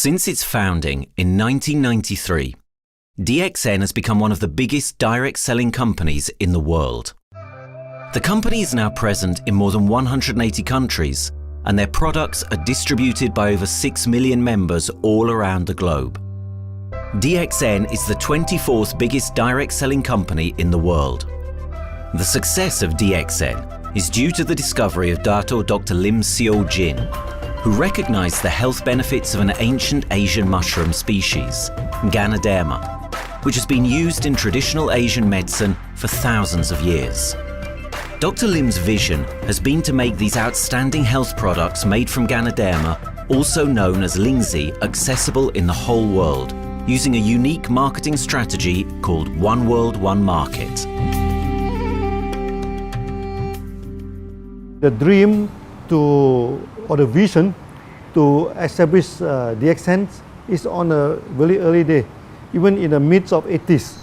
Since its founding in 1993, DXN has become one of the biggest direct selling companies in the world. The company is now present in more than 180 countries, and their products are distributed by over 6 million members all around the globe. DXN is the 24th biggest direct selling company in the world. The success of DXN is due to the discovery of Dr. Lim Seo Jin, who recognized the health benefits of an ancient Asian mushroom species, Ganoderma, which has been used in traditional Asian medicine for thousands of years. Dr. Lim's vision has been to make these outstanding health products made from Ganoderma, also known as Lingzi, accessible in the whole world, using a unique marketing strategy called One World, One Market. The dream or the vision to establish DXN is on a very early day, even in the midst of 80s.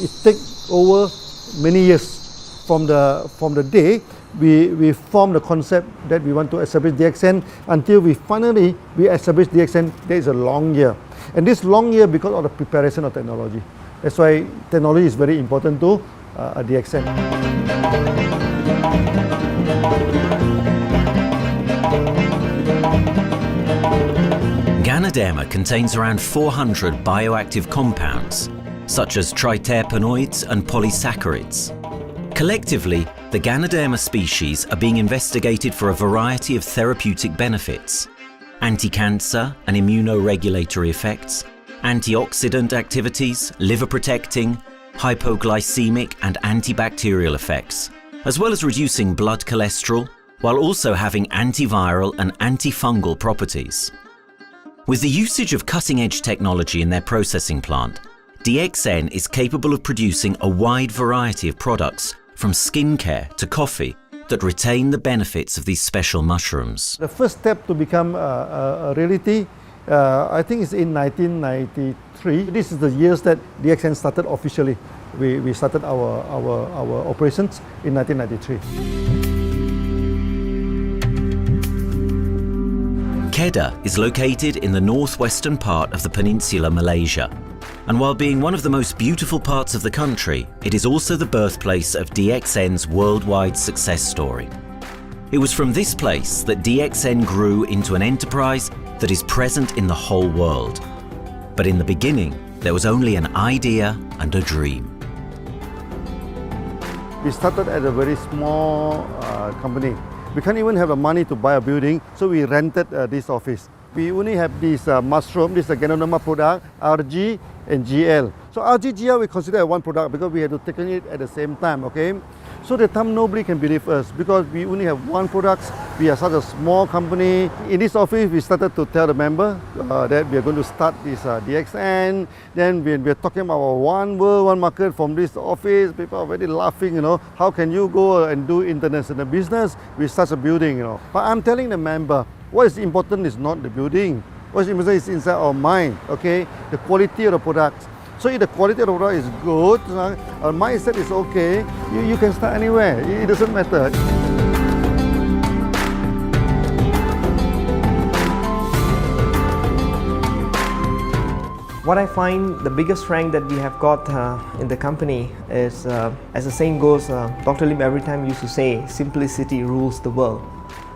It takes over many years from the day we formed the concept that we want to establish DXN until we finally establish DXN. There is a long year, and this long year because of the preparation of technology. That's why technology is very important to DXN. Ganoderma contains around 400 bioactive compounds, such as triterpenoids and polysaccharides. Collectively, the Ganoderma species are being investigated for a variety of therapeutic benefits: anti-cancer and immunoregulatory effects, antioxidant activities, liver protecting, hypoglycemic and antibacterial effects, as well as reducing blood cholesterol, while also having antiviral and antifungal properties. With the usage of cutting-edge technology in their processing plant, DXN is capable of producing a wide variety of products, from skincare to coffee, that retain the benefits of these special mushrooms. The first step to become a reality, I think, is in 1993. This is the years that DXN started officially. We started our operations in 1993. Kedah is located in the northwestern part of the peninsula Malaysia, and while being one of the most beautiful parts of the country, it is also the birthplace of DXN's worldwide success story. It was from this place that DXN grew into an enterprise that is present in the whole world. But in the beginning, there was only an idea and a dream. We started at a very small company. We can't even have the money to buy a building, so we rented this office. We only have this mushroom, this is a Ganoderma product, RG and GL. So RG, GL we consider as one product because we had to take it at the same time, okay? So the time nobody can believe us because we only have one product. We are such a small company. In this office, we started to tell the member that we are going to start this DXN. Then we are talking about one world, one market from this office. People are very laughing, how can you go and do international business with such a building, But I'm telling the member, what is important is not the building. What is important is inside our mind, okay? The quality of the product. So if the quality of the product is good, our mindset is okay, you can start anywhere. It doesn't matter. What I find the biggest strength that we have got in the company is, as the saying goes, Dr. Lim every time used to say, simplicity rules the world.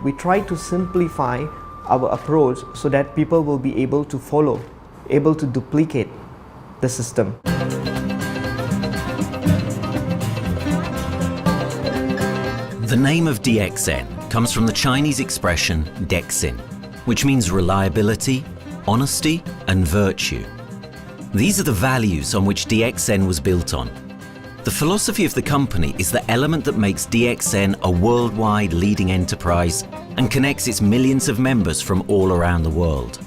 We try to simplify our approach so that people will be able to follow, able to duplicate the system. The name of DXN comes from the Chinese expression DXN, which means reliability, honesty, and virtue. These are the values on which DXN was built on. The philosophy of the company is the element that makes DXN a worldwide leading enterprise and connects its millions of members from all around the world.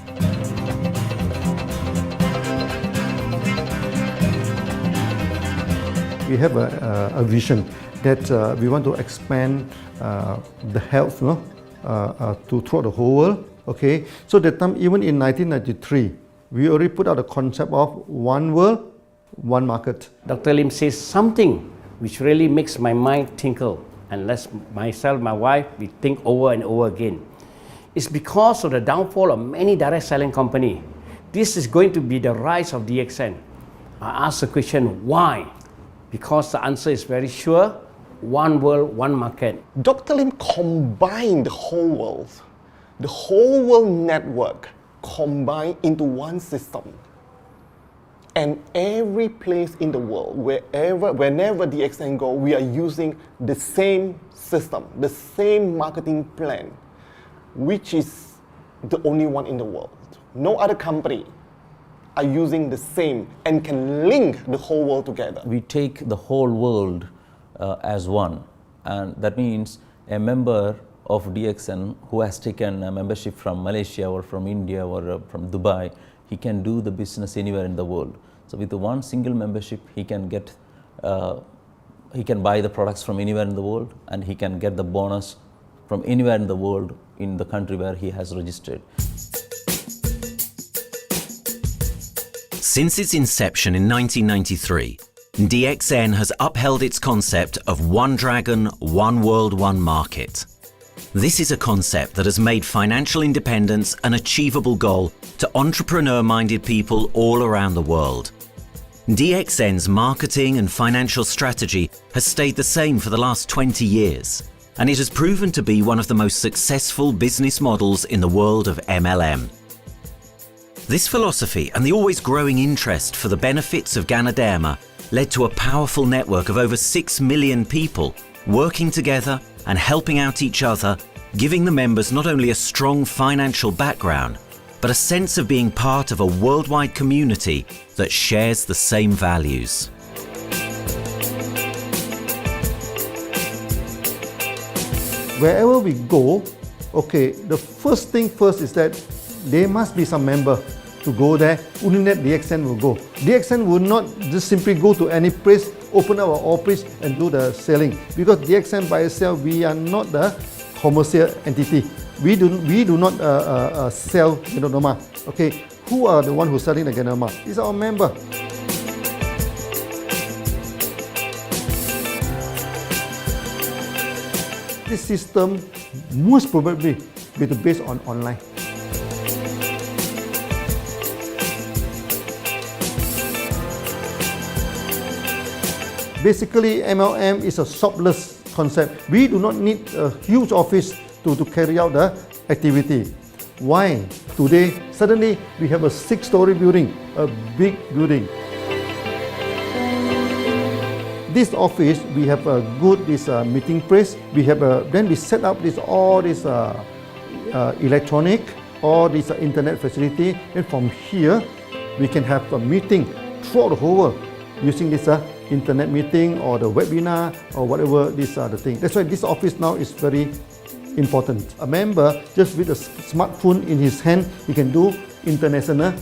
We have a vision that we want to expand the health to throughout the whole world. Okay, so that time, even in 1993, we already put out the concept of one world, one market. Dr. Lim says something which really makes my mind tinkle, and lets myself, my wife, we think over and over again. It's because of the downfall of many direct selling companies. This is going to be the rise of DXN. I ask the question, why? Because the answer is very sure, one world, one market. Dr. Lim combined the whole world network combined into one system. And every place in the world, whenever DXN go, we are using the same system, the same marketing plan, which is the only one in the world. No other company are using the same and can link the whole world together. We take the whole world as one, and that means a member of DXN who has taken a membership from Malaysia or from India or from Dubai, he can do the business anywhere in the world. So with the one single membership, he can buy the products from anywhere in the world, and he can get the bonus from anywhere in the world in the country where he has registered. Since its inception in 1993, DXN has upheld its concept of one dragon, one world, one market. This is a concept that has made financial independence an achievable goal to entrepreneur-minded people all around the world. DXN's marketing and financial strategy has stayed the same for the last 20 years, and it has proven to be one of the most successful business models in the world of MLM. This philosophy and the always growing interest for the benefits of Ganoderma led to a powerful network of over 6 million people working together and helping out each other, giving the members not only a strong financial background, but a sense of being part of a worldwide community that shares the same values. Wherever we go, okay, the first thing first is that there must be some member to go there. Only that DXN will go. DXN will not just simply go to any place, open our office and do the selling. Because DXN by itself, we are not the commercial entity. We do not sell Ganoderma. Okay, who are the one who's selling the Ganoderma? It's our member. This system most probably will be based on online. Basically, MLM is a shopless concept. We do not need a huge office to carry out the activity. Why? Today, suddenly we have a 6-story building, a big building. This office, we have a good meeting place. We have then we set up all this electronic, all this internet facility, and from here we can have a meeting throughout the whole world using this internet meeting or the webinar or whatever these are the things. That's why this office now is very important. A member, just with a smartphone in his hand, he can do international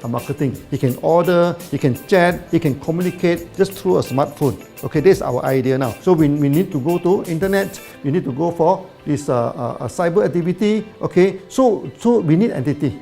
marketing. He can order, he can chat, he can communicate just through a smartphone. Okay, that's our idea now. So we need to go to internet, we need to go for this cyber activity. Okay, so we need entity.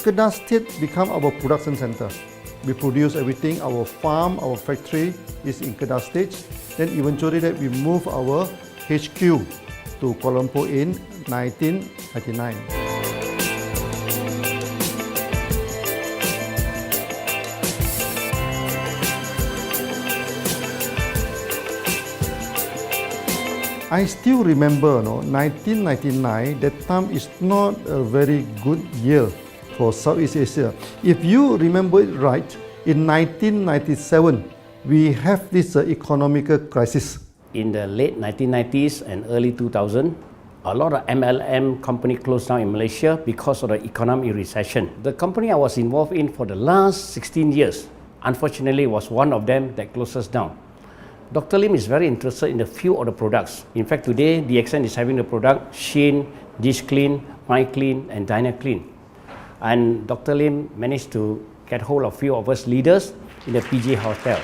Kedah State become our production center. We produce everything. Our farm, our factory is in Kedah State. Then eventually that we move our HQ to Kuala Lumpur in 1999. I still remember, 1999, that time is not a very good year for Southeast Asia. If you remember it right, in 1997, we have this economic crisis. In the late 1990s and early 2000, a lot of MLM company closed down in Malaysia because of the economic recession. The company I was involved in for the last 16 years, unfortunately, was one of them that closes down. Dr. Lim is very interested in a few of the products. In fact, today, DXN is having the product Sheen, Dish Clean, My Clean, and Diner Clean. And Dr. Lim managed to get hold of a few of us leaders in the PJ Hotel.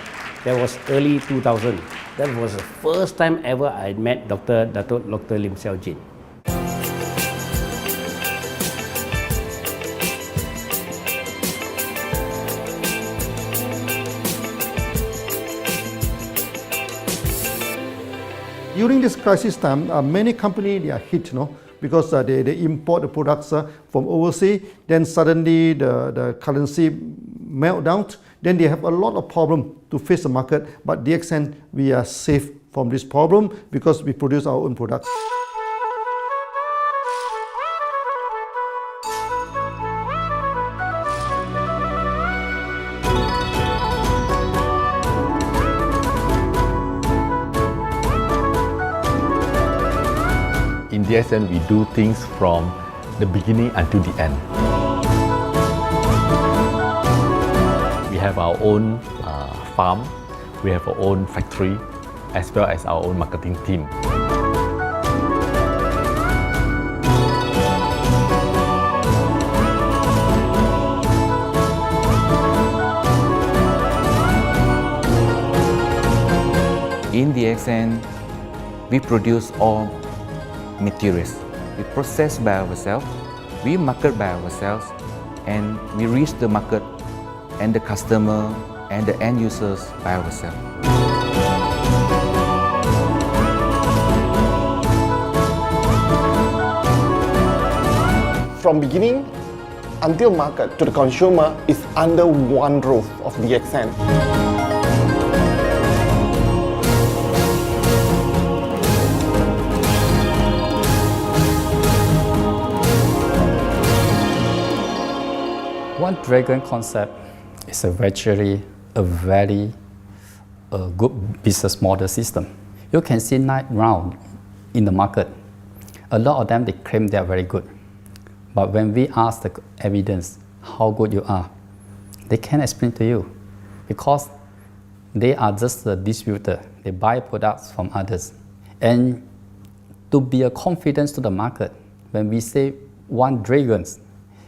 That was early 2000. That was the first time ever I met Dr. Lim Xiaojin. During this crisis time, many companies they are hit, because they import the products from overseas. Then suddenly the currency melt down. Then they have a lot of problem to face the market. But DXN, we are safe from this problem because we produce our own products. In DXN, we do things from the beginning until the end. We have our own farm, we have our own factory, as well as our own marketing team. In DXN, we produce all materials. We process by ourselves, we market by ourselves, and we reach the market and the customer and the end users by ourselves. From beginning until market to the consumer is under one roof of DXN. One Dragon concept is a very good business model system. You can see 9 rounds in the market. A lot of them, they claim they are very good. But when we ask the evidence how good you are, they can't explain to you because they are just a distributor. They buy products from others. And to be a confidence to the market, when we say One Dragons,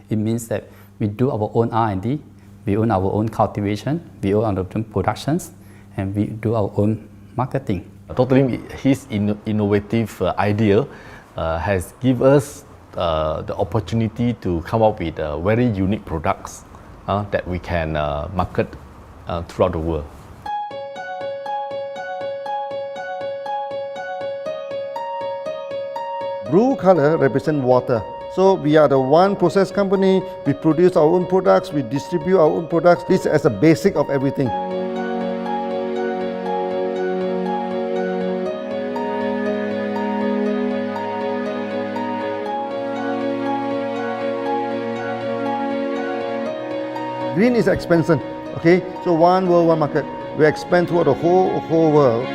it means that we do our own R&D, we own our own cultivation, we own our own productions, and we do our own marketing. Dr. Lim, his innovative idea has given us the opportunity to come up with very unique products that we can market throughout the world. Blue color represents water. So we are the one process company, we produce our own products, we distribute our own products. This is the basic of everything. Green is expansion, okay? So one world, one market. We expand throughout the whole world.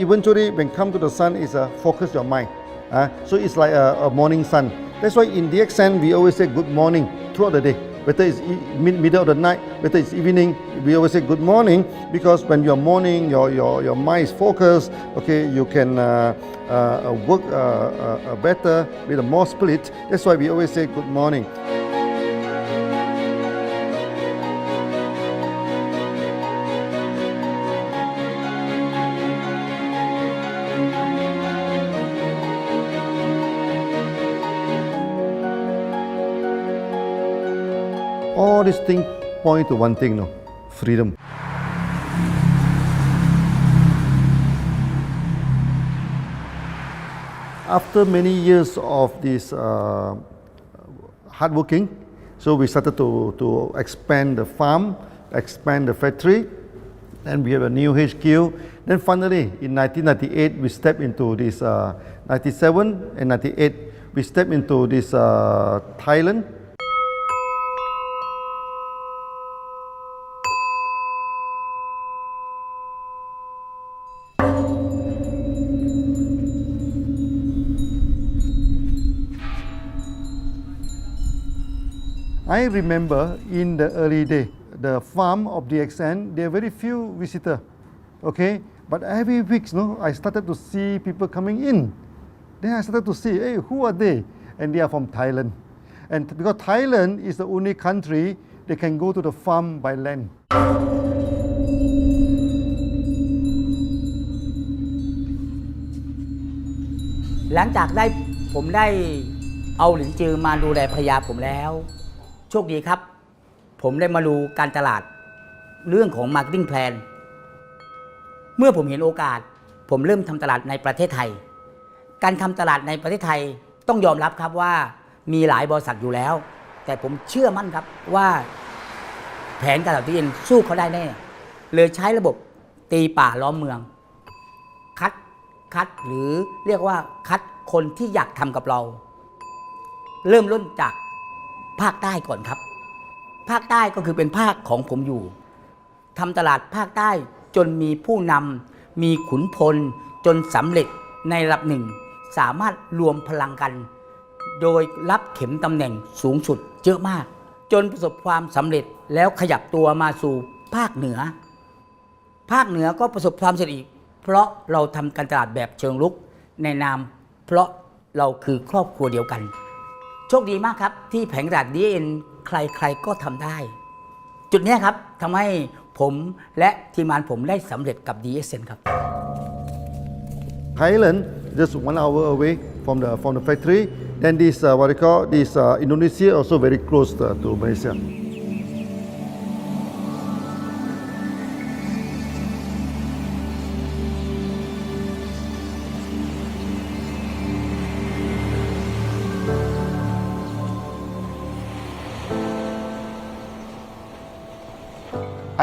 Eventually, when come to the sun, is focus your mind. So it's like a morning sun. That's why in DXN, we always say good morning throughout the day. Whether it's middle of the night, whether it's evening, we always say good morning because when you're morning, your mind is focused. Okay, you can work better with a more spirit. That's why we always say good morning. All these things point to one thing, freedom. After many years of this hard working, so we started to expand the farm, expand the factory, and we have a new HQ. Then finally, in 1998, we stepped into this, 97 and 98, we stepped into this Thailand. I remember in the early day, the farm of DXN, there are very few visitors, okay? But every week, I started to see people coming in. Then I started to see, hey, who are they? And they are from Thailand. And because Thailand is the only country they can go to the farm by land. หลังจากผมได้เอาหลินจือมาดูแลภรรยาผมแล้ว โชคดีครับ ผมได้มาดูการตลาดเรื่องของ Marketing Plan เมื่อผมเห็นโอกาส ผมเริ่มทำตลาดในประเทศไทย การทำตลาดในประเทศไทยต้องยอมรับครับว่ามีหลายบริษัทอยู่แล้ว แต่ผมเชื่อมั่นครับว่าแผนการตลาดที่เอ็นสู้เขาได้แน่เลยใช้ระบบตีป่าล้อมเมืองคัดหรือเรียกว่าคัดคนที่อยากทำกับเรา เริ่มต้นจากภาคใต้ก่อนครับภาคใต้ก็คือเป็นภาคของผมอยู่ทำตลาดภาคใต้จนมีผู้นำมีขุนพลจนสำเร็จในระดับหนึ่งสามารถรวมพลังกัน โดยรับเข็มตำแหน่งสูงสุดเยอะมากจนประสบความสำเร็จแล้วขยับตัวมาสู่ภาคเหนือก็ประสบความสำเร็จอีกเพราะเราทำการตลาดแบบเชิงรุกในนามเพราะเราคือครอบครัวเดียวกันโชคดีมากครับที่แผงตลาด DXN ใครๆก็ทำได้จุดนี้ครับทำให้ผมและทีมงานผมได้สำเร็จกับ DXN ครับ Thailand just 1 hour away from the factory. Then this what they call this Indonesia also very close to Malaysia.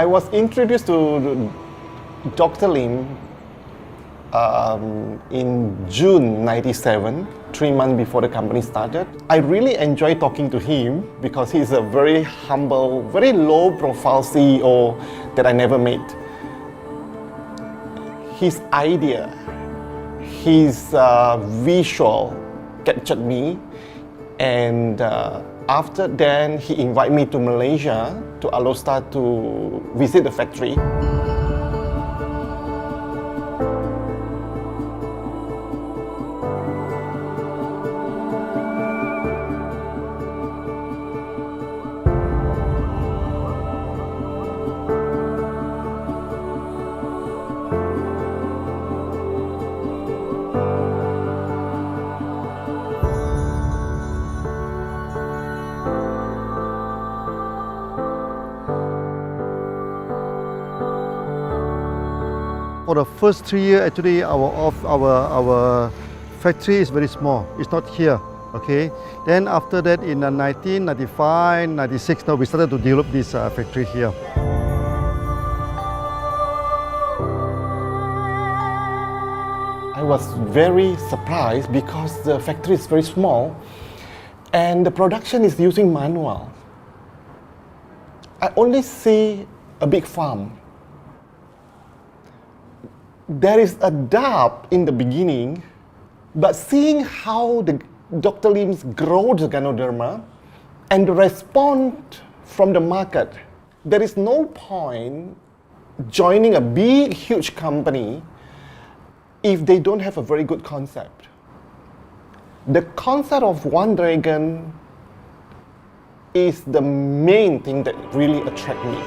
I was introduced to Dr. Lim in June '97, 3 months before the company started. I really enjoyed talking to him because he's a very humble, very low-profile CEO that I never met. His idea, his visual captured me, and after then he invited me to Malaysia to allow Star to visit the factory. For the first 3 years, actually, our factory is very small. It's not here, okay? Then after that, in 1995, 96, now we started to develop this factory here. I was very surprised because the factory is very small and the production is using manual. I only see a big farm. There is a doubt in the beginning, but seeing how Dr. Lim's grow the Ganoderma and the response from the market, there is no point joining a big, huge company if they don't have a very good concept. The concept of One Dragon is the main thing that really attracts me.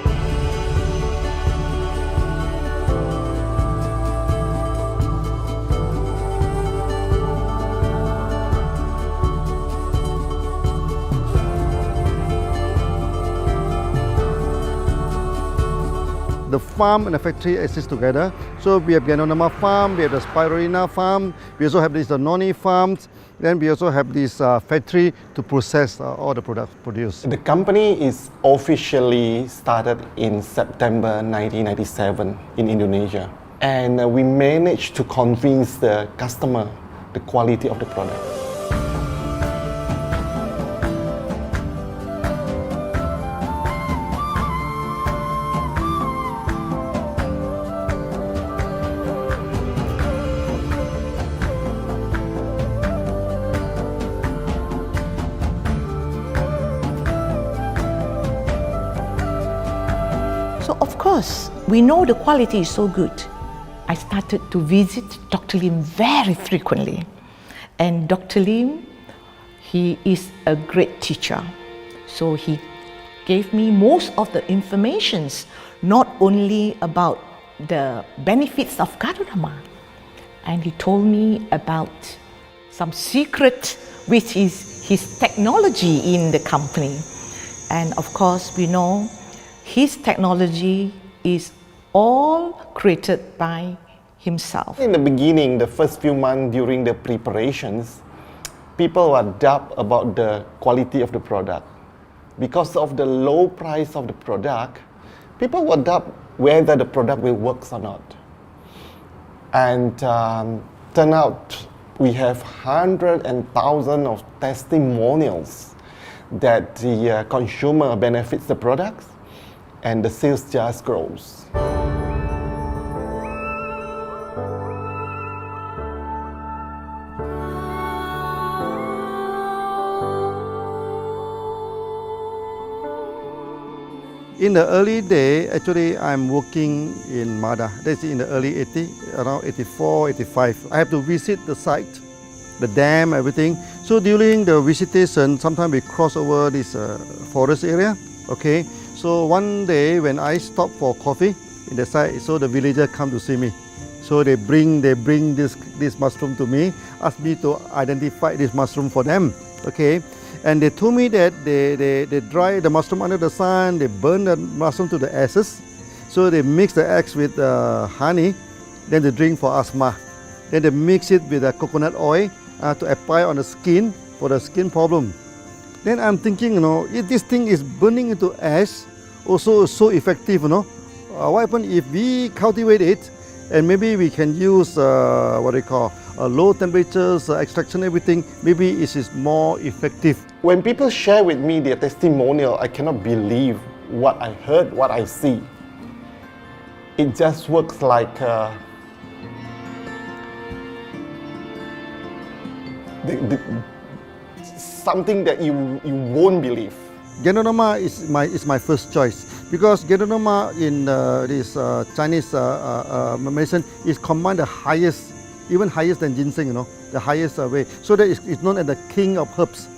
The farm and the factory exist together. So we have Ganoderma farm, we have the Spirulina farm, we also have the noni farms, then we also have this factory to process all the products produced. The company is officially started in September 1997 in Indonesia. And we managed to convince the customer the quality of the product. because we know the quality is so good, I started to visit Dr. Lim very frequently. And Dr. Lim, he is a great teacher. So he gave me most of the informations, not only about the benefits of Ganoderma, and he told me about some secret, which is his technology in the company. And of course, we know his technology is all created by himself. In the beginning, the first few months during the preparations, people were doubt about the quality of the product. Because of the low price of the product, people were doubt whether the product will work or not. And turn out we have hundreds and thousands of testimonials that the consumer benefits the products and the sales just grows. In the early day, actually, I'm working in Mada. That's in the early 80s, around 84, 85. I have to visit the site, the dam, everything. So during the visitation, sometimes we cross over this forest area. Okay. So one day when I stop for coffee in the site, so the villager come to see me. So they bring this mushroom to me, ask me to identify this mushroom for them. Okay. And they told me that they dry the mushroom under the sun, they burn the mushroom to the ashes. So they mix the eggs with honey, then they drink for asthma. Then they mix it with coconut oil to apply on the skin for the skin problem. Then I'm thinking, if this thing is burning into ash, also so effective, what happens if we cultivate it and maybe we can use low temperatures, extraction, everything, maybe it is more effective. When people share with me their testimonial, I cannot believe what I heard, what I see. It just works like something that you won't believe. Ganoderma is my first choice because Ganoderma in this Chinese medicine is combined the highest, even higher than ginseng, the highest way. So that it's known as the king of herbs.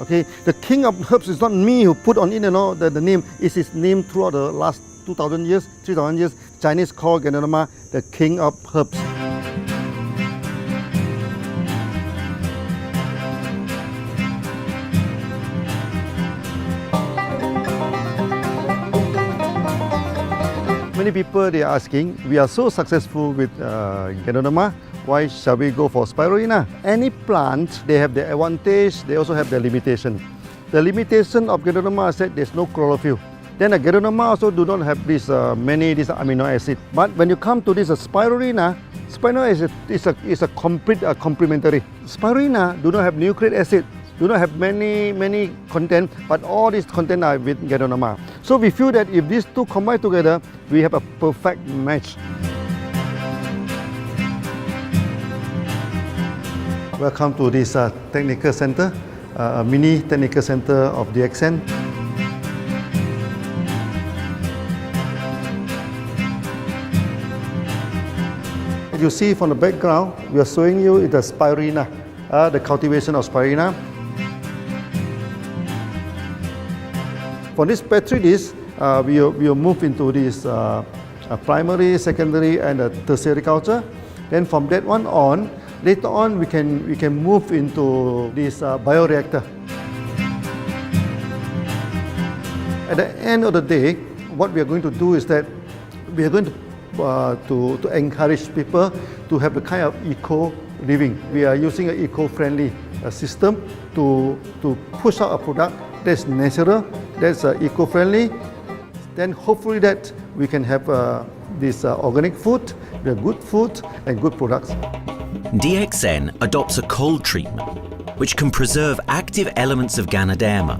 Okay, the king of herbs is not me who put on it, the name. It's his name throughout the last 2,000 years, 3,000 years. Chinese call Ganoderma the king of herbs. Many people they are asking, we are so successful with Ganoderma, why shall we go for spirulina? Any plant, they have their advantage, they also have their limitation. The limitation of Ganoderma is that there's no chlorophyll. Then the Ganoderma also do not have this many amino acid. But when you come to this spirulina, spirulina is a complete complementary. Spirulina do not have nucleic acid, do not have many content, but all these content are with Ganoderma. So we feel that if these two combine together, we have a perfect match. Welcome to this technical center, a mini technical center of DXN. You see from the background, we are showing you the spirulina, the cultivation of spirulina. For this petri dish, we will move into this primary, secondary, and tertiary culture. Then from that one on, later on we can move into this bioreactor. At the end of the day, what we are going to do is that we are going to encourage people to have a kind of eco living. We are using an eco-friendly system to push out a product that's natural, that's eco-friendly. Then hopefully that we can have this organic food, the good food and good products. DXN adopts a cold treatment which can preserve active elements of Ganoderma.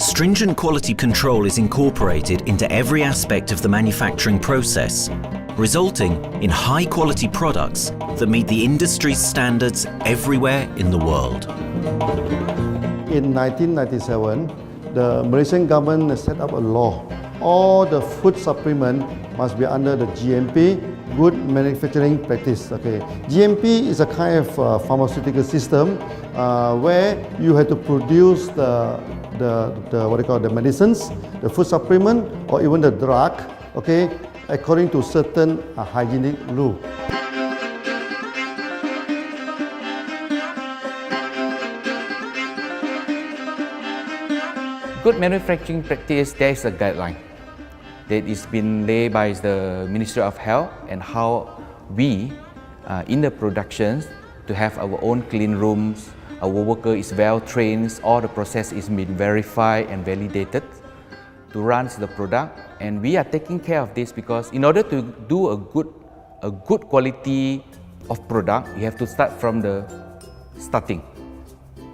Stringent quality control is incorporated into every aspect of the manufacturing process, resulting in high-quality products that meet the industry's standards everywhere in the world. In 1997, the Malaysian government set up a law all the food supplement must be under the GMP, Good Manufacturing Practice. Okay, GMP is a kind of pharmaceutical system where you have to produce the what they call the medicines, the food supplement, or even the drug. Okay, according to certain hygienic rule. Good manufacturing practice, there is a guideline that is been laid by the Ministry of Health and how we in the productions to have our own clean rooms, our worker is well trained, all the process is been verified and validated to run the product, and we are taking care of this because in order to do a good quality of product, you have to start from the starting.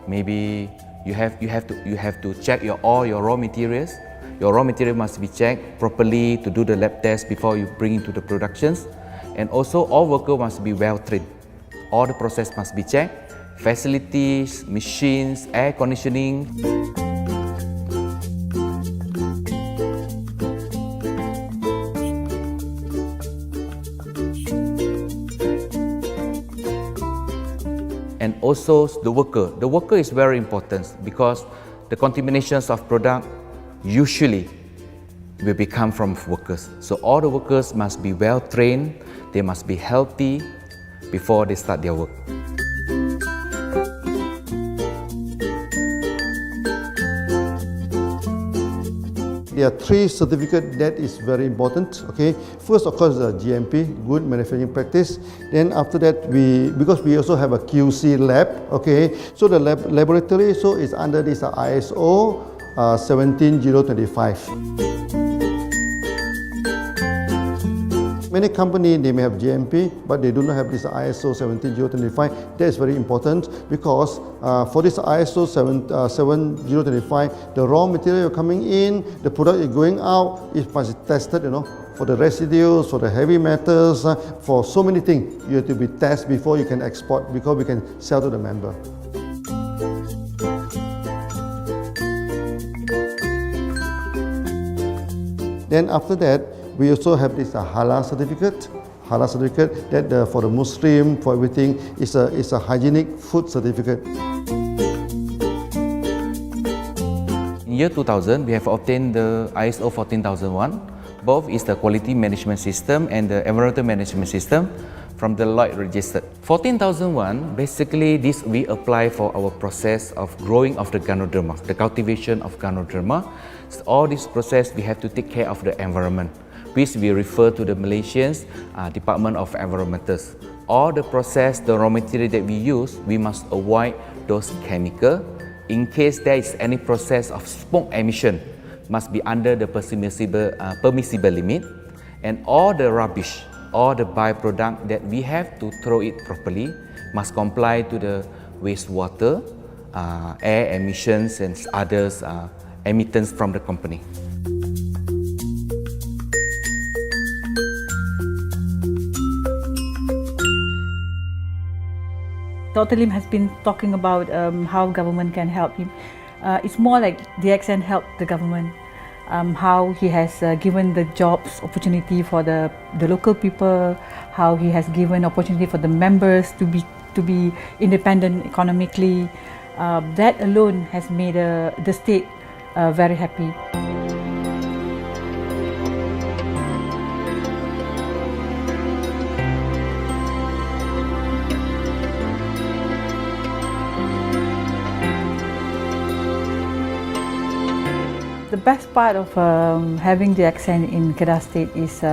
Maybe you have to check all your raw materials. Your raw material must be checked properly to do the lab test before you bring into the productions. And also all workers must be well trained. All the process must be checked. Facilities, machines, air conditioning. And also the worker. The worker is very important because the contaminations of product usually will become from workers. So all the workers must be well trained, they must be healthy before they start their work. There are 3 certificates that is very important. Okay, first of course the GMP, Good Manufacturing Practice. Then after that because we also have a QC lab. Okay, so the laboratory so is under this ISO 17025. Many companies they may have GMP, but they do not have this ISO 17025. That is very important because for this ISO 17025, the raw material coming in, the product is going out, it must be tested, for the residues, for the heavy metals, for so many things. You have to be tested before you can export, because we can sell to the member. Then after that, we also have this halal certificate. Halal certificate that for the Muslim, for everything, is a hygienic food certificate. In year 2000, we have obtained the ISO 14001. Both is the quality management system and the environmental management system from the Lloyd registered. 14001, basically this we apply for our process of growing of the Ganoderma, the cultivation of Ganoderma. So all this process we have to take care of the environment, which we refer to the Malaysians Department of Environmentals. All the process, the raw material that we use, we must avoid those chemicals. In case there is any process of smoke emission, must be under the permissible limit, and all the rubbish, all the byproduct that we have to throw it properly must comply to the wastewater, air emissions and others emittance from the company. Dr. Lim has been talking about how government can help him. It's more like DXN helped the government, how he has given the jobs opportunity for the local people, how he has given opportunity for the members to be independent economically. That alone has made the state very happy. The best part of having DXN in Kedah State is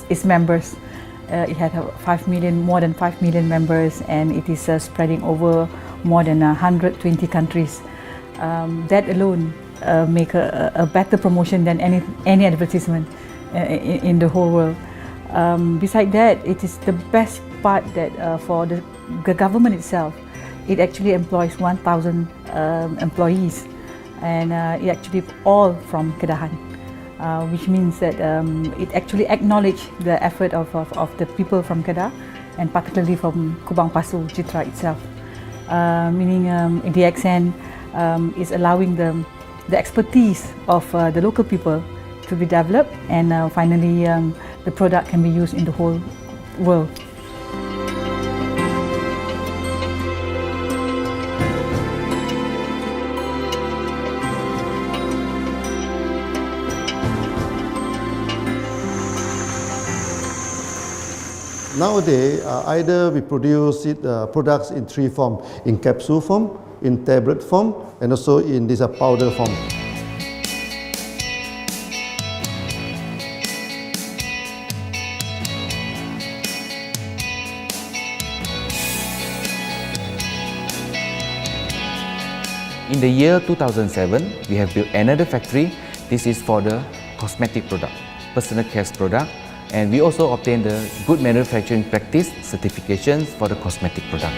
its members. It had more than 5 million members, and it is spreading over more than 120 countries. That alone make a better promotion than any advertisement in the whole world. Besides that, it is the best part that for the government itself, it actually employs 1,000 employees. And it actually all from Kedahan, which means that it actually acknowledges the effort of the people from Kedah, and particularly from Kubang Pasu Citra itself. Meaning DXN is allowing the expertise of the local people to be developed, and finally the product can be used in the whole world. Nowadays, either we produce products in three forms: in capsule form, in tablet form, and also in this powder form. In the year 2007, we have built another factory. This is for the cosmetic product, personal care product, and we also obtained the Good Manufacturing Practice certifications for the cosmetic product.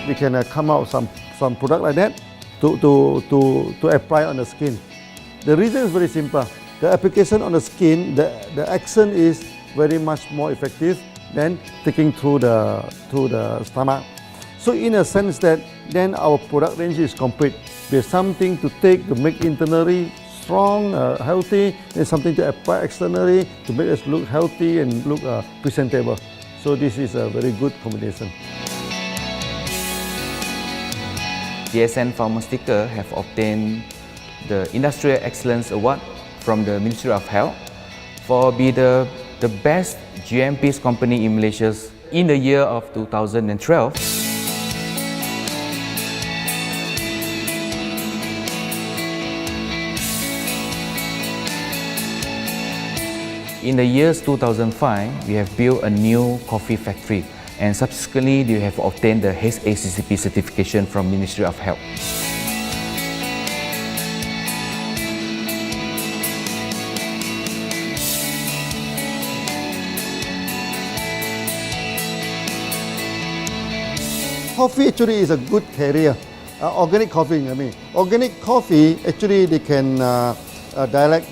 We can come out some product like that to apply on the skin. The reason is very simple. The application on the skin, the action is very much more effective than taking through the stomach. So in a sense that then our product range is complete. There's something to take to make internally strong, healthy, and something to apply externally to make us look healthy and look presentable. So this is a very good combination. DXN Pharmaceutical have obtained the Industrial Excellence Award from the Ministry of Health for being the best GMP company in Malaysia in the year of 2012. In the years 2005, we have built a new coffee factory, and subsequently we have obtained the HACCP certification from Ministry of Health. Coffee actually is a good carrier. Organic coffee, I mean. Organic coffee, actually they can dilate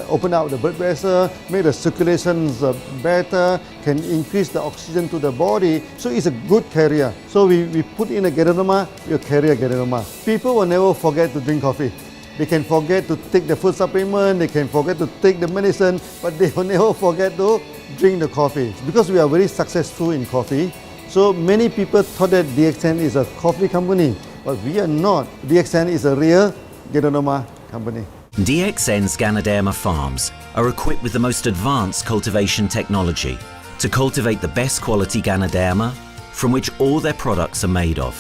open up the blood vessel, make the circulations better, can increase the oxygen to the body. So it's a good carrier. So we put in a Ganoderma, you carry a Ganoderma. People will never forget to drink coffee. They can forget to take the food supplement, they can forget to take the medicine, but they will never forget to drink the coffee. Because we are very successful in coffee, so many people thought that DXN is a coffee company, but we are not. DXN is a real Ganoderma company. DXN's Ganoderma farms are equipped with the most advanced cultivation technology to cultivate the best quality Ganoderma from which all their products are made of.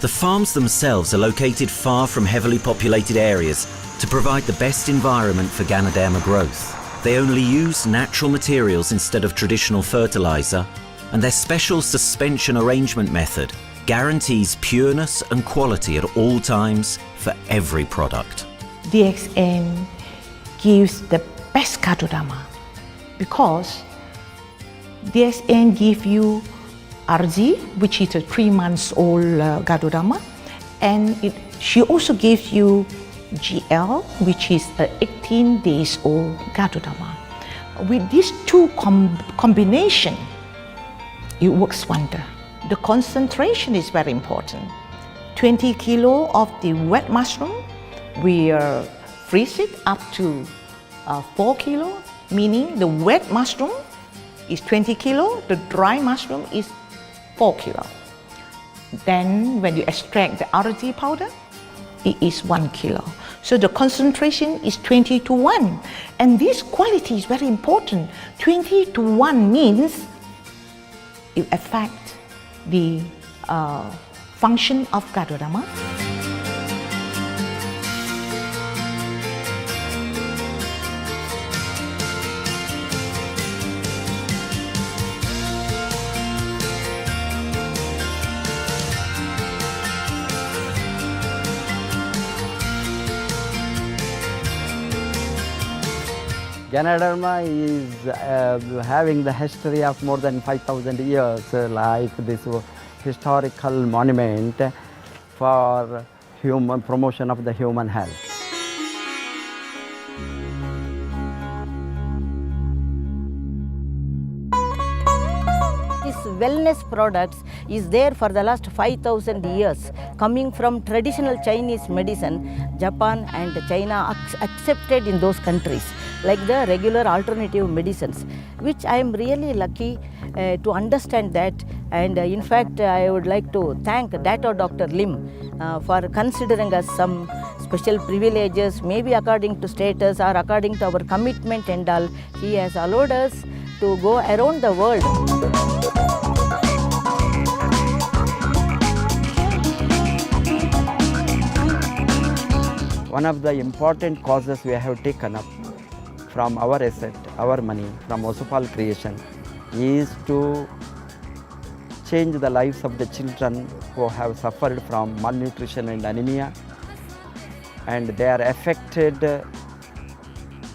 The farms themselves are located far from heavily populated areas to provide the best environment for Ganoderma growth. They only use natural materials instead of traditional fertilizer, and their special suspension arrangement method guarantees pureness and quality at all times for every product. DXN gives the best Ganoderma because DXN gives you RZ, which is a 3 months old Ganoderma, and she also gives you GL, which is a 18 days old Ganoderma. With these two combination, it works wonder. The concentration is very important. 20 kilo of the wet mushroom, we freeze it up to 4 kilo, meaning the wet mushroom is 20 kilo, the dry mushroom is 4 kilo. Then when you extract the RZ powder, it is 1 kilo. So the concentration is 20 to 1. And this quality is very important. 20 to 1 means it affects the function of Ganoderma. Ganoderma is having the history of more than 5,000 years, like this historical monument for human promotion of the human health. This wellness products is there for the last 5,000 years, coming from traditional Chinese medicine. Japan and China accepted in those countries, like the regular alternative medicines, which I am really lucky to understand that. And in fact, I would like to thank Dr. Lim for considering us some special privileges, maybe according to status or according to our commitment and all. He has allowed us to go around the world. One of the important causes we have taken up from our asset, our money, from Osopal creation, is to change the lives of the children who have suffered from malnutrition and anemia, and they are affected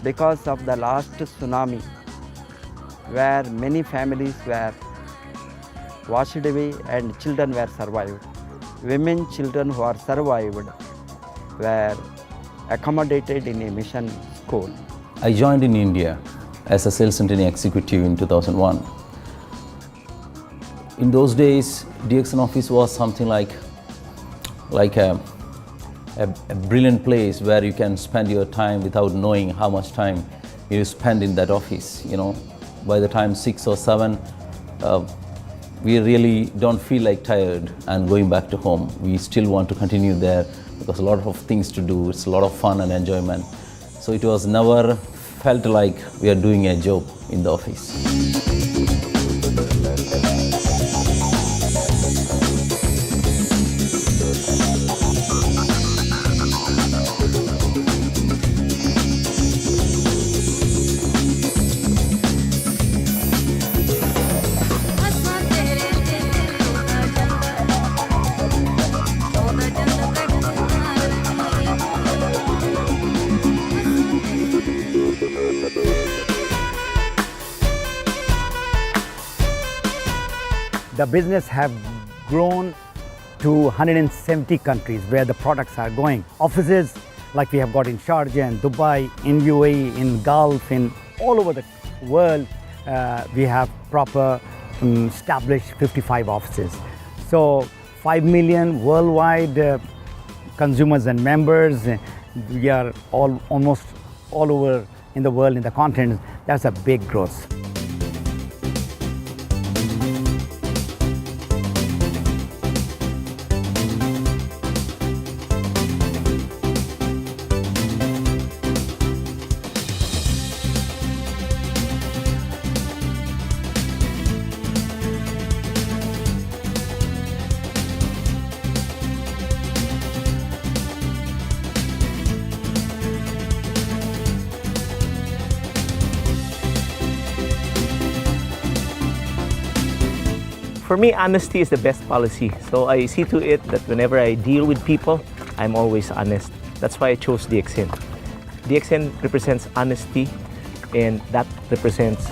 because of the last tsunami, where many families were washed away and children were survived. Women, children who are survived were accommodated in a mission school. I joined in India as a sales and training executive in 2001. In those days, DXN office was something like a brilliant place where you can spend your time without knowing how much time you spend in that office. You know, by the time 6 or 7, we really don't feel like tired and going back to home. We still want to continue there because a lot of things to do. It's a lot of fun and enjoyment. So it was never felt like we are doing a job in the office. The business have grown to 170 countries where the products are going. Offices like we have got in Sharjah and Dubai, in UAE, in Gulf, in all over the world, we have proper established 55 offices. So 5 million worldwide consumers and members. We are almost all over in the world, in the continent. That's a big growth. For me, honesty is the best policy. So I see to it that whenever I deal with people, I'm always honest. That's why I chose DXN. DXN represents honesty, and that represents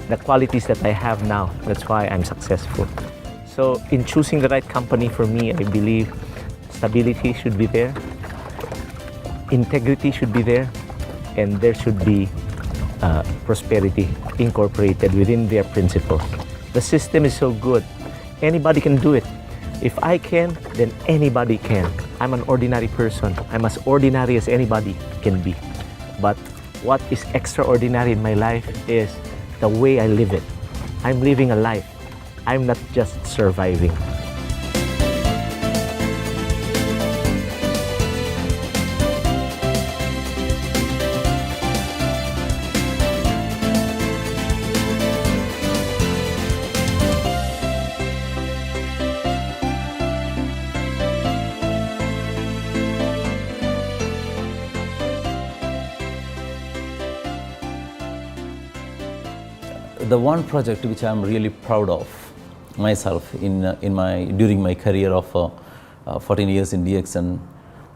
the qualities that I have now. That's why I'm successful. So in choosing the right company for me, I believe stability should be there, integrity should be there, and there should be prosperity incorporated within their principle. The system is so good. Anybody can do it. If I can, then anybody can. I'm an ordinary person. I'm as ordinary as anybody can be. But what is extraordinary in my life is the way I live it. I'm living a life. I'm not just surviving. The one project which I am really proud of myself during my career of 14 years in DXN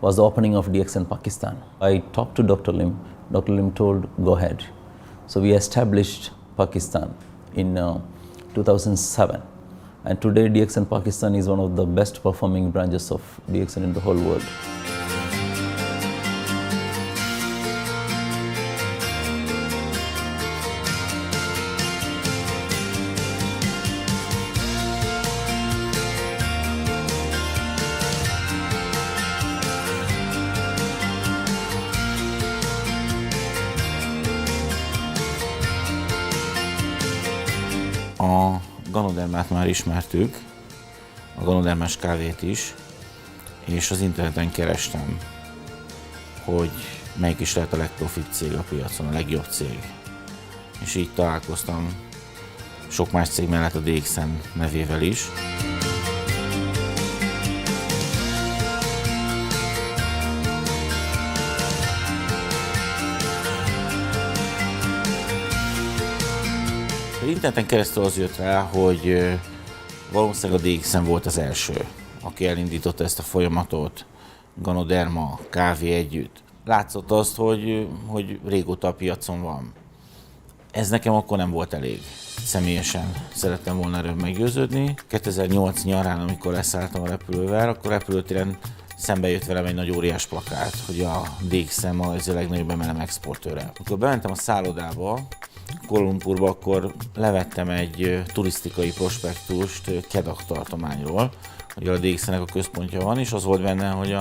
was the opening of DXN Pakistan. I talked to Dr. Lim. Dr. Lim told, go ahead. So we established Pakistan in 2007. And today DXN Pakistan is one of the best performing branches of DXN in the whole world. A Ganodermát már ismertük, a Ganodermás kávét is, és az interneten kerestem, hogy melyik is lehet a legprofibb cég a piacon, a legjobb cég. És így találkoztam sok más cég mellett a DXN nevével is. Az interneten keresztül az jött rá, hogy valószínűleg a DXN volt az első, aki elindította ezt a folyamatot, Ganoderma, kávé együtt. Látszott azt, hogy régóta a piacon van. Ez nekem akkor nem volt elég. Személyesen szerettem volna erről meggyőződni. 2008 nyarán, amikor leszálltam a repülővel, akkor repülőtéren szembe jött velem egy nagy óriás plakát, hogy a DXN ma ez a legnagyobb MLM exportőre. Amikor bementem a szállodába, Kuala Lumpurba, akkor levettem egy turisztikai prospektust Kedah tartományról, hogy a DXN-nek a központja van, és az volt benne, hogy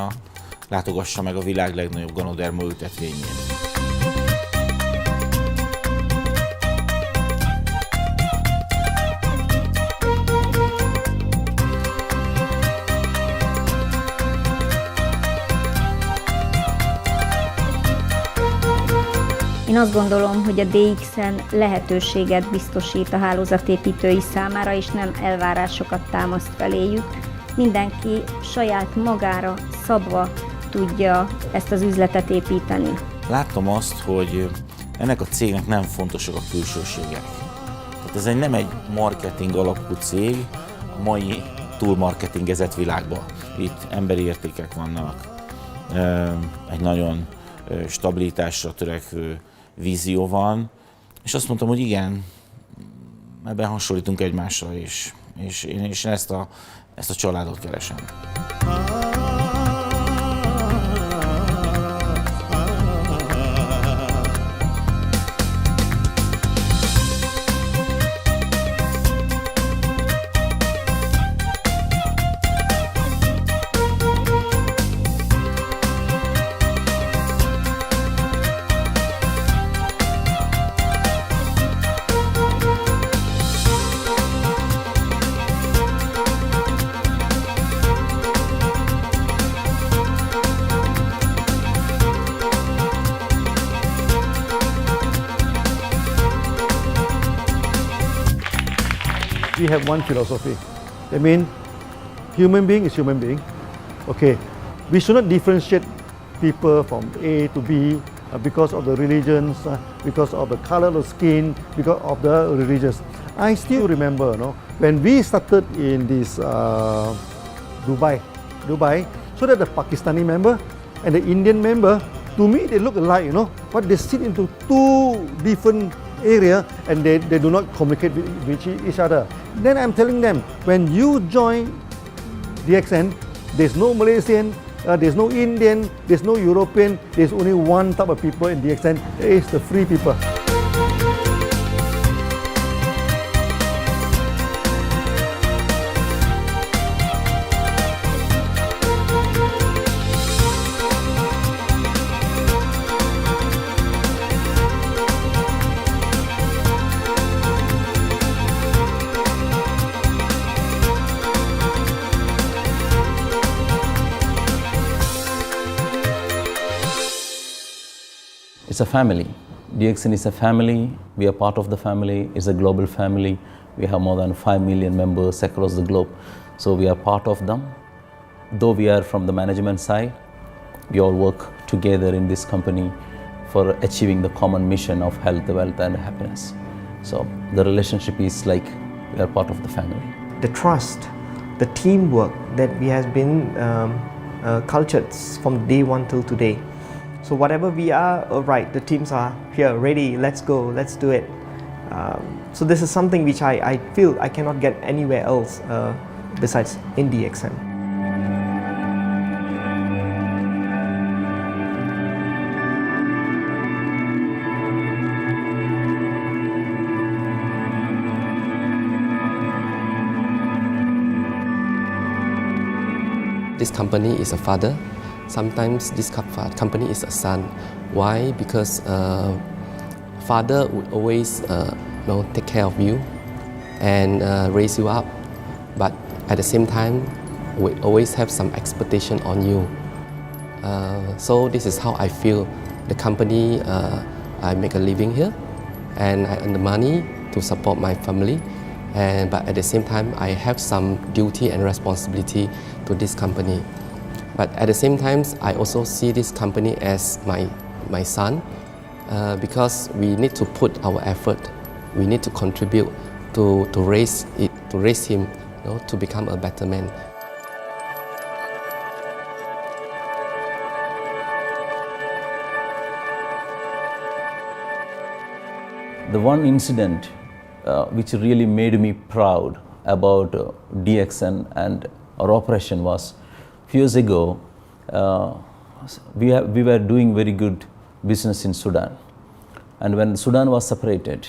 látogassa meg a világ legnagyobb Ganoderma ültetvényét. Én azt gondolom, hogy a DXN lehetőséget biztosít a hálózatépítői számára, és nem elvárásokat támaszt feléjük. Mindenki saját magára szabva tudja ezt az üzletet építeni. Láttam azt, hogy ennek a cégnek nem fontosak a külsőségek. Tehát ez nem egy marketing alapú cég a mai túlmarketingezett világban. Itt emberi értékek vannak, egy nagyon stabilitásra törekvő vízió van, és azt mondtam, hogy igen, ebben hasonlítunk egymásra is, és én ezt a családot keresem. We have one philosophy. I mean, human being is human being. Okay, we should not differentiate people from A to B because of the religions, because of the color of skin, because of the religious. I still remember, when we started in this Dubai, so that the Pakistani member and the Indian member, to me they look alike, but they sit into two different area and they do not communicate with each other. Then I'm telling them, when you join DXN, there's no Malaysian, there's no Indian, there's no European, there's only one type of people in DXN, it's the free people. It's a family. DXN is a family. We are part of the family. It's a global family. We have more than 5 million members across the globe. So we are part of them. Though we are from the management side, we all work together in this company for achieving the common mission of health, wealth and happiness. So the relationship is like we are part of the family. The trust, the teamwork that we has been cultured from day one till today. So whatever we are, right, the teams are here, ready, let's go, let's do it. So this is something which I feel I cannot get anywhere else besides in DXN. This company is a father. Sometimes this company is a son. Why? Because father would always take care of you, and raise you up. But at the same time, we always have some expectation on you. So this is how I feel. The company, I make a living here, and I earn the money to support my family. But at the same time, I have some duty and responsibility to this company. But at the same time, I also see this company as my son, because we need to put our effort. We need to contribute to raise him, to become a better man. The one incident which really made me proud about DXN and our operation was a few years ago. We were doing very good business in Sudan, and when Sudan was separated,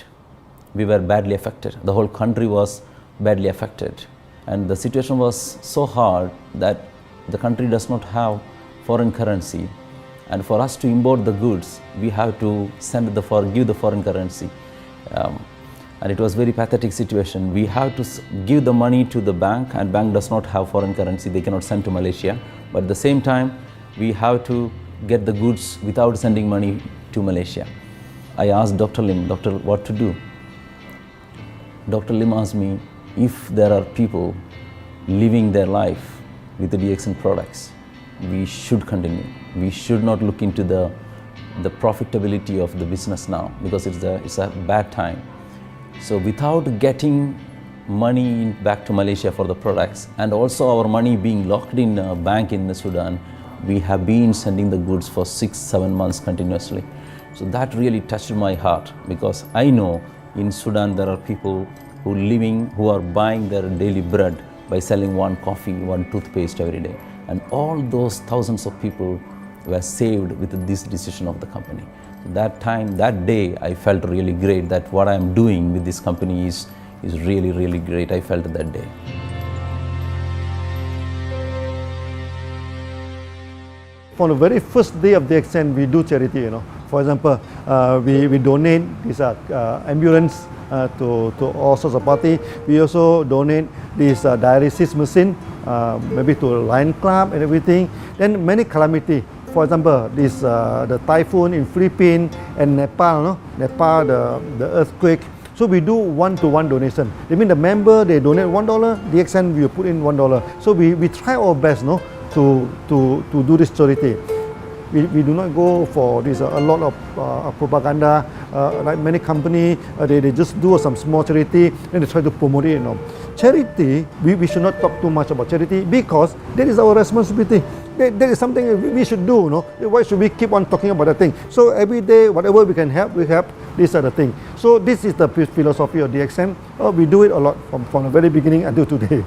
we were badly affected. The whole country was badly affected, and the situation was so hard that the country does not have foreign currency, and for us to import the goods, we have to give the foreign currency. And it was very pathetic situation. We have to give the money to the bank, and bank does not have foreign currency. They cannot send to Malaysia. But at the same time, we have to get the goods without sending money to Malaysia. I asked Dr. Lim, doctor, what to do? Dr. Lim asked me if there are people living their life with the DXN products, we should continue. We should not look into the profitability of the business now, because it's a bad time. So without getting money back to Malaysia for the products, and also our money being locked in a bank in Sudan, we have been sending the goods for 6-7 months continuously. So that really touched my heart, because I know in Sudan there are people who are buying their daily bread by selling one coffee, one toothpaste every day. And all those thousands of people were saved with this decision of the company. That day, I felt really great that what I am doing with this company is really, really great. I felt that day. From the very first day of DXN, we do charity. For example, we donate this ambulance to all sorts of party. We also donate this dialysis machine, maybe to Lion Club and everything. Then many calamity. For example, the typhoon in Philippines and Nepal, the earthquake. So we do one-to-one donation. I mean, the member, they donate $1, DXN will put in $1. So we try our best, to do this charity. We do not go for this a lot of propaganda, like many companies. They just do some small charity and they try to promote it. Charity, we should not talk too much about charity, because that is our responsibility. That is something we should do. Why should we keep on talking about that thing? So every day, whatever we can help, we help. These are the things. So this is the philosophy of DXN. We do it a lot from the very beginning until today.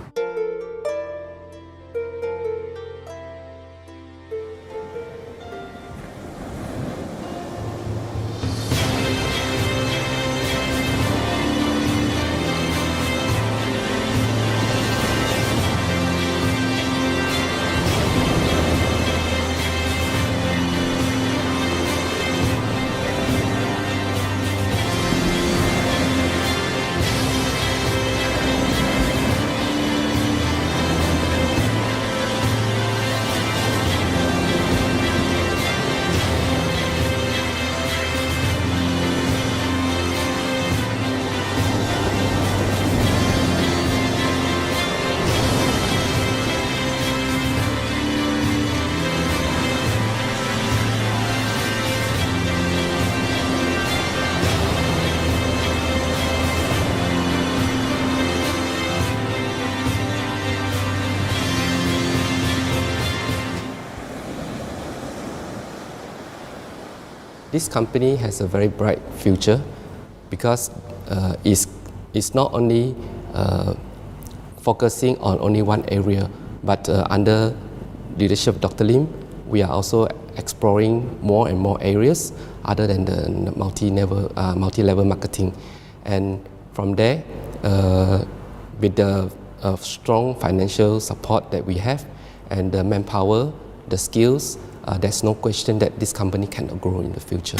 This company has a very bright future, because it's not only focusing on only one area, but under leadership of Dr. Lim, we are also exploring more and more areas other than the multi-level marketing. And from there, with the strong financial support that we have and the manpower, the skills, there's no question that this company cannot grow in the future.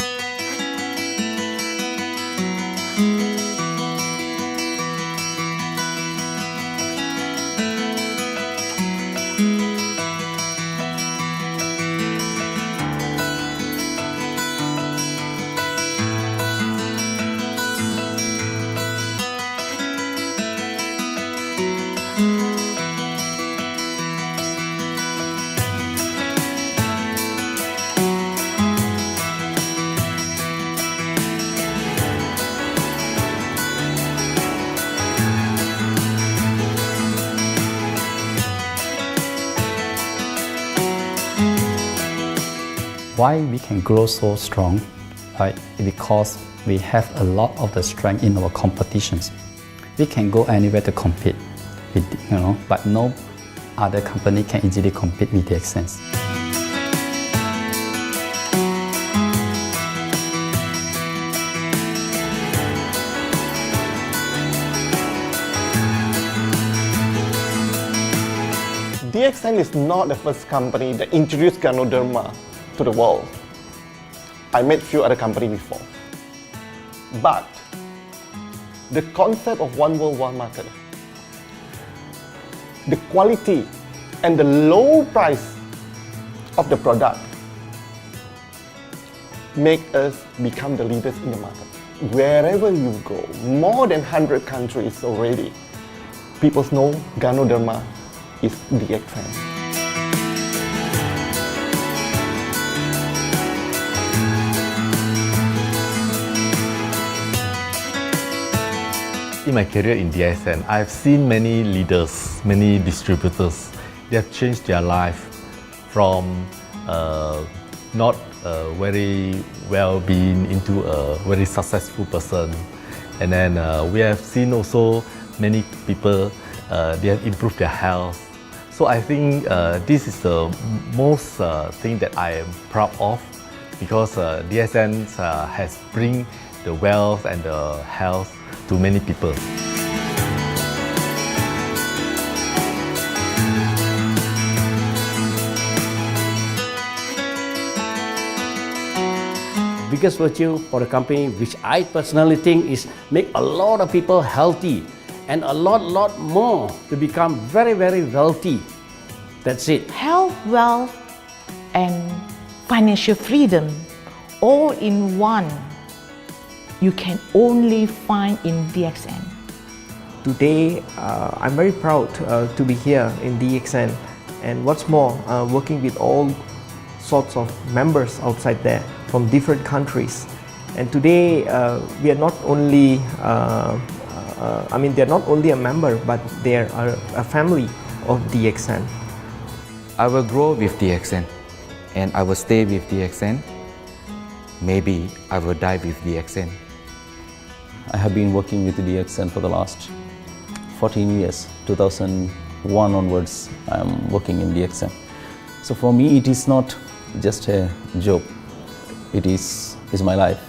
Why we can grow so strong? Right? Because we have a lot of the strength in our competitions. We can go anywhere to compete, with, but no other company can easily compete with DXN. DXN is not the first company that introduced Ganoderma to the world. I met few other companies before. But the concept of one world, one market, the quality and the low price of the product make us become the leaders in the market. Wherever you go, more than 100 countries already, people know Ganoderma is DXN. In my career in DXN, I've seen many leaders, many distributors. They have changed their life from not very well-being into a very successful person. And then we have seen also many people, they have improved their health. So I think this is the most thing that I am proud of, because DXN has bring the wealth and the health to many people. Biggest virtue for the company, which I personally think is make a lot of people healthy and a lot more to become very wealthy. That's it. Health, wealth, and financial freedom all in one. You can only find in DXN. Today, I'm very proud to be here in DXN, and what's more, working with all sorts of members outside there from different countries. And today, we are not only, they're not only a member, but they're a family of DXN. I will grow with DXN, and I will stay with DXN. Maybe I will die with DXN. I have been working with DXN for the last 14 years. 2001 onwards, I am working in DXN. So for me, it is not just a job. It is my life.